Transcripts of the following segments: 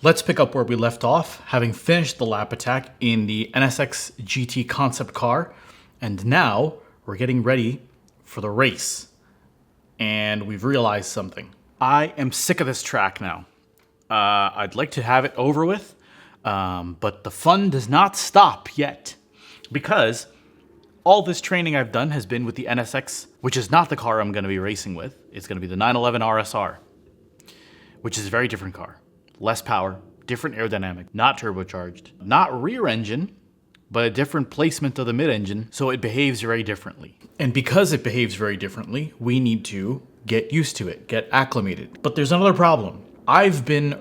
Let's pick up where we left off, having finished the lap attack in the NSX GT concept car, and now we're getting ready for the race. And we've realized something. I am sick of this track now. I'd like to have it over with, but the fun does not stop yet, because all this training I've done has been with the NSX, which is not the car I'm going to be racing with. It's going to be the 911 RSR, which is a very different car. Less power, different aerodynamic, not turbocharged, not rear engine, but a different placement of the mid-engine, so it behaves very differently. And because it behaves very differently, we need to get used to it, get acclimated. But there's another problem. I've been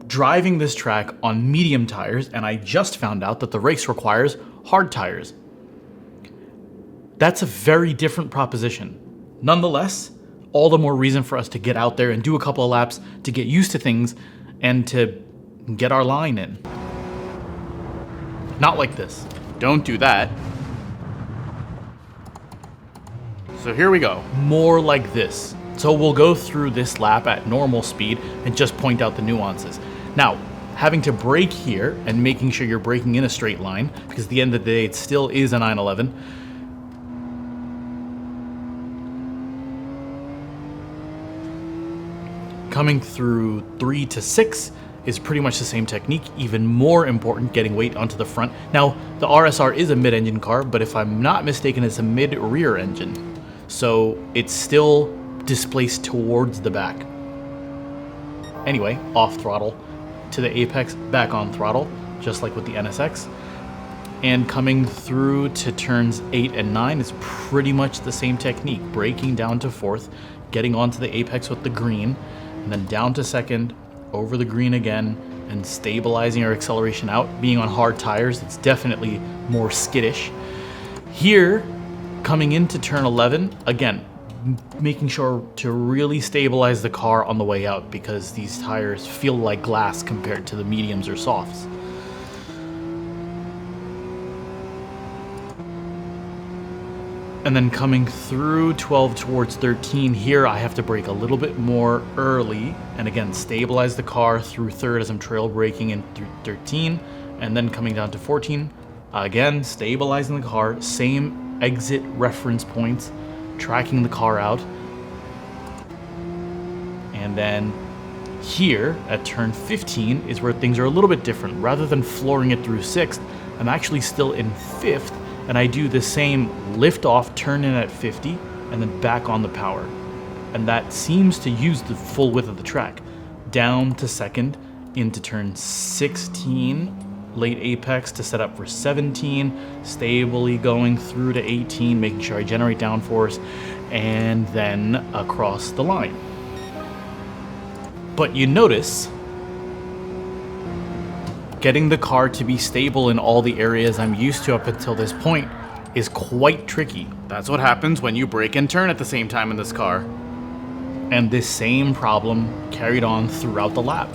driving this track on medium tires, and I just found out that the race requires hard tires. That's a very different proposition. Nonetheless, all the more reason for us to get out there and do a couple of laps to get used to things and to get our line in. Not like this. Don't do that. So here we go. More like this. So we'll go through this lap at normal speed and just point out the nuances. Now, having to brake here and making sure you're braking in a straight line, because at the end of the day, it still is a 911. Coming through 3 to 6 is pretty much the same technique. Even more important, getting weight onto the front. Now, the RSR is a mid-engine car, but if I'm not mistaken, it's a mid-rear engine. So it's still displaced towards the back. Anyway, off throttle to the apex, back on throttle, just like with the NSX. And coming through to turns 8 and 9 is pretty much the same technique. Braking down to 4th, getting onto the apex with the green, and then down to 2nd, over the green again, and stabilizing our acceleration out. Being on hard tires, it's definitely more skittish. Here, coming into turn 11, again, making sure to really stabilize the car on the way out, because these tires feel like glass compared to the mediums or softs. And then coming through 12 towards 13, here I have to brake a little bit more early, and again stabilize the car through 3rd as I'm trail braking in through 13, and then coming down to 14, again stabilizing the car, same exit reference points, tracking the car out. And then here at turn 15 is where things are a little bit different. Rather than flooring it through 6th, I'm actually still in 5th, and I do the same lift off, turn in at 50, and then back on the power. And that seems to use the full width of the track. Down to 2nd, into turn 16, late apex to set up for 17, stably going through to 18, making sure I generate downforce, and then across the line. But you notice, getting the car to be stable in all the areas I'm used to up until this point is quite tricky. That's what happens when you brake and turn at the same time in this car. And this same problem carried on throughout the lap.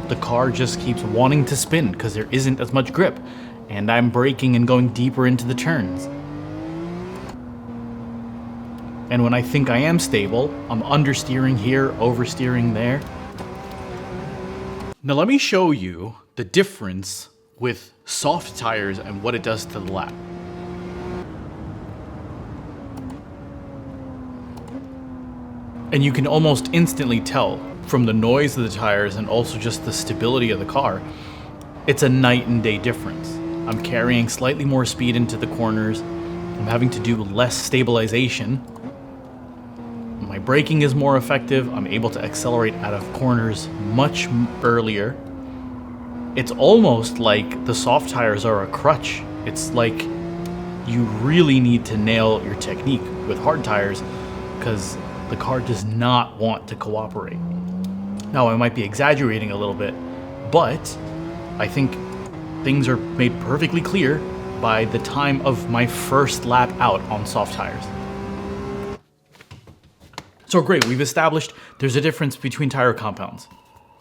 The car just keeps wanting to spin because there isn't as much grip, and I'm braking and going deeper into the turns. And when I think I am stable, I'm understeering here, oversteering there. Now let me show you the difference with soft tires and what it does to the lap. And you can almost instantly tell from the noise of the tires and also just the stability of the car, it's a night and day difference. I'm carrying slightly more speed into the corners. I'm having to do less stabilization. My braking is more effective. I'm able to accelerate out of corners much earlier. It's almost like the soft tires are a crutch. It's like you really need to nail your technique with hard tires because the car does not want to cooperate. Now, I might be exaggerating a little bit, but I think things are made perfectly clear by the time of my first lap out on soft tires. So great, we've established there's a difference between tire compounds,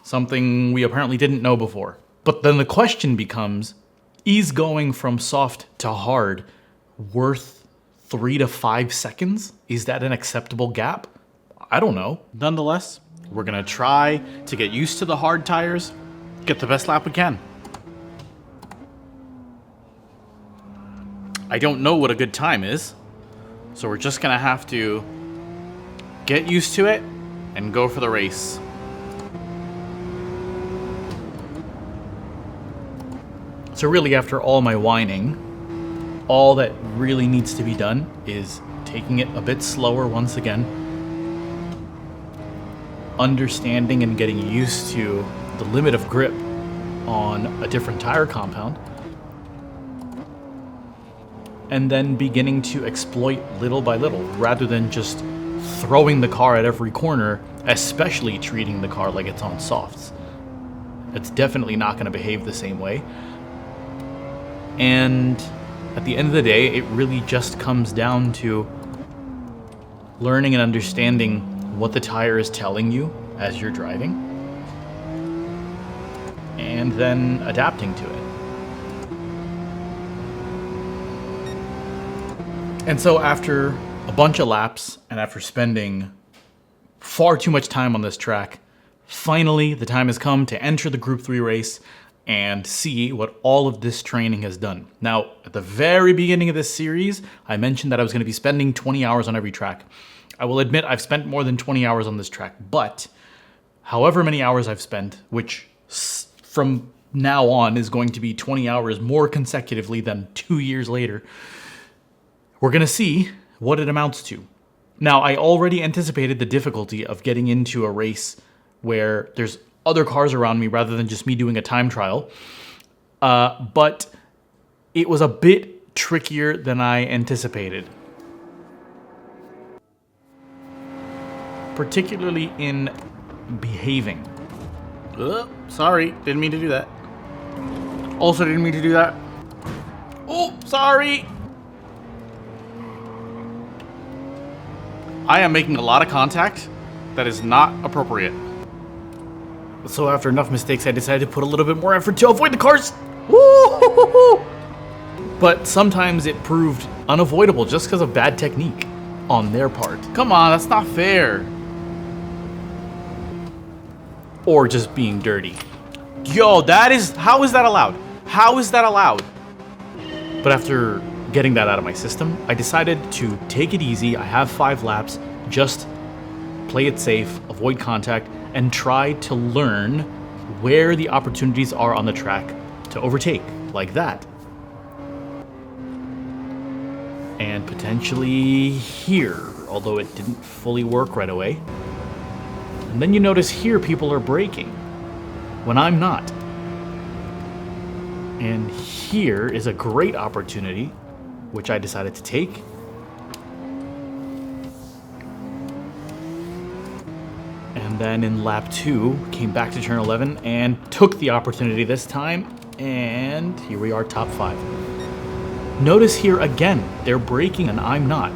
something we apparently didn't know before. But then the question becomes, is going from soft to hard worth 3 to 5 seconds? Is that an acceptable gap? I don't know. Nonetheless, we're gonna try to get used to the hard tires get the best lap we can. I don't know what a good time is, so we're just gonna have to get used to it and go for the race. So really, after all my whining, all that really needs to be done is taking it a bit slower once again, understanding and getting used to the limit of grip on a different tire compound, and then beginning to exploit little by little, rather than just throwing the car at every corner, especially treating the car like it's on softs. It's definitely not going to behave the same way. And at the end of the day, it really just comes down to learning and understanding what the tire is telling you as you're driving, and then adapting to it. And so after a bunch of laps, and after spending far too much time on this track, finally the time has come to enter the Group 3 race and see what all of this training has done. Now, at the very beginning of this series, I mentioned that I was going to be spending 20 hours on every track. I will admit I've spent more than 20 hours on this track, but however many hours I've spent, which from now on is going to be 20 hours more consecutively than 2 years later, we're going to see what it amounts to. Now, I already anticipated the difficulty of getting into a race where there's other cars around me rather than just me doing a time trial, but it was a bit trickier than I anticipated. Particularly in behaving. Sorry, didn't mean to do that. Also didn't mean to do that. Oh, sorry. I am making a lot of contact that is not appropriate. So after enough mistakes, I decided to put a little bit more effort to avoid the cars. Woo! But sometimes it proved unavoidable just because of bad technique on their part. Come on, that's not fair. Or just being dirty. Yo, how is that allowed? How is that allowed? But after getting that out of my system, I decided to take it easy. I have 5 laps, just play it safe, avoid contact, and try to learn where the opportunities are on the track to overtake, like that. And potentially here, although it didn't fully work right away. And then you notice here people are braking when I'm not. And here is a great opportunity, which I decided to take. And then in lap 2, came back to turn 11 and took the opportunity this time. And here we are, top 5. Notice here again, they're braking and I'm not.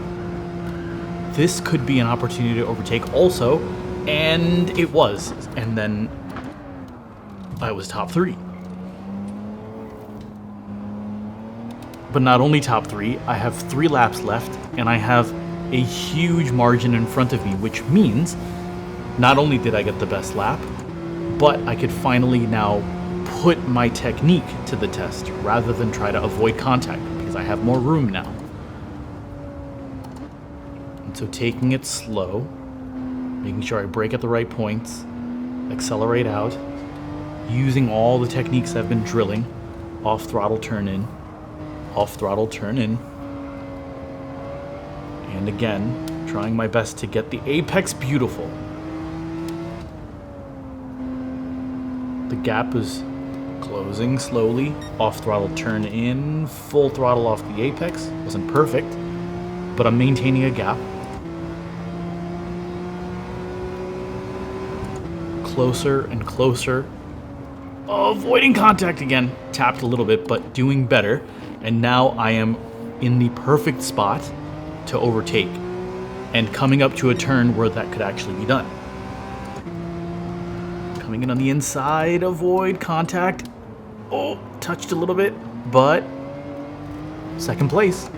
This could be an opportunity to overtake also, and it was. And then I was top 3. But not only top 3, I have 3 laps left, and I have a huge margin in front of me, which means not only did I get the best lap, but I could finally now put my technique to the test rather than try to avoid contact, because I have more room now. And so taking it slow, making sure I brake at the right points, accelerate out, using all the techniques I've been drilling, off throttle turn in, off throttle turn in, and again, trying my best to get the apex beautiful. The gap is closing slowly, off throttle turn in, full throttle off the apex. Wasn't perfect, but I'm maintaining a gap. Closer and closer. Avoiding contact again. Tapped a little bit, but doing better. And now I am in the perfect spot to overtake and coming up to a turn where that could actually be done. Coming in on the inside, avoid contact. Oh, touched a little bit, but second place.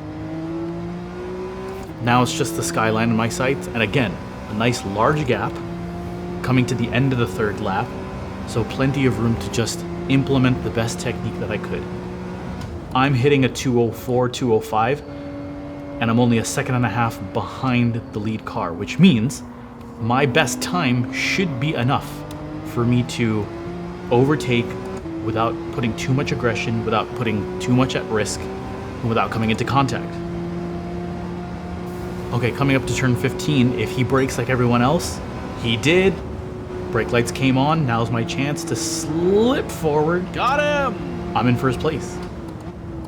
Now it's just the skyline in my sights, and again, a nice large gap coming to the end of the 3rd lap, so plenty of room to just implement the best technique that I could. I'm hitting a 204, 205, and I'm only a second and a half behind the lead car, which means my best time should be enough for me to overtake without putting too much aggression, without putting too much at risk, and without coming into contact. Okay, coming up to turn 15, if he brakes like everyone else, he did. Brake lights came on, now's my chance to slip forward. Got him! I'm in first place.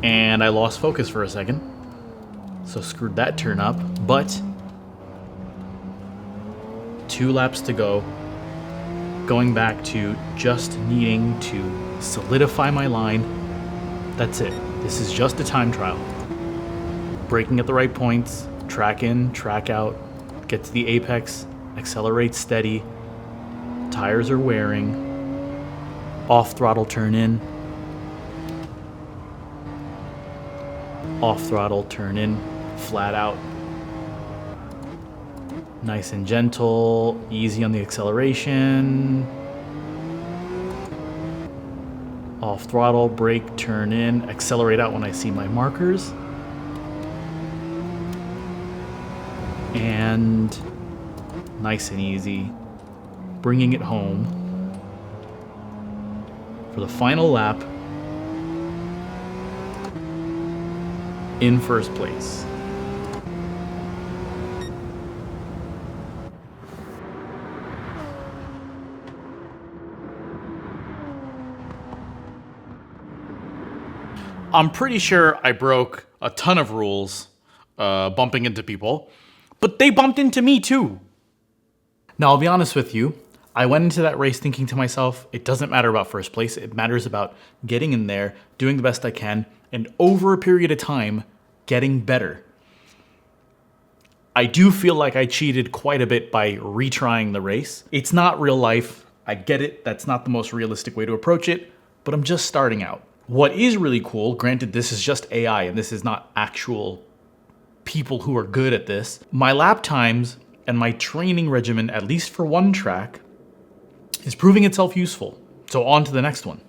And I lost focus for a second, so screwed that turn up, but 2 laps to go. Going back to just needing to solidify my line. That's it. This is just a time trial. Braking at the right points, track in, track out, get to the apex, accelerate steady, tires are wearing, off throttle turn in, off throttle turn in, flat out. Nice and gentle, easy on the acceleration. Off throttle, brake, turn in, accelerate out when I see my markers. And nice and easy, bringing it home for the final lap in first place. I'm pretty sure I broke a ton of rules bumping into people, but they bumped into me too. Now, I'll be honest with you. I went into that race thinking to myself, it doesn't matter about first place. It matters about getting in there, doing the best I can, and over a period of time, getting better. I do feel like I cheated quite a bit by retrying the race. It's not real life. I get it. That's not the most realistic way to approach it, but I'm just starting out. What is really cool, granted this is just AI and this is not actual people who are good at this, my lap times and my training regimen, at least for one track, is proving itself useful. So on to the next one.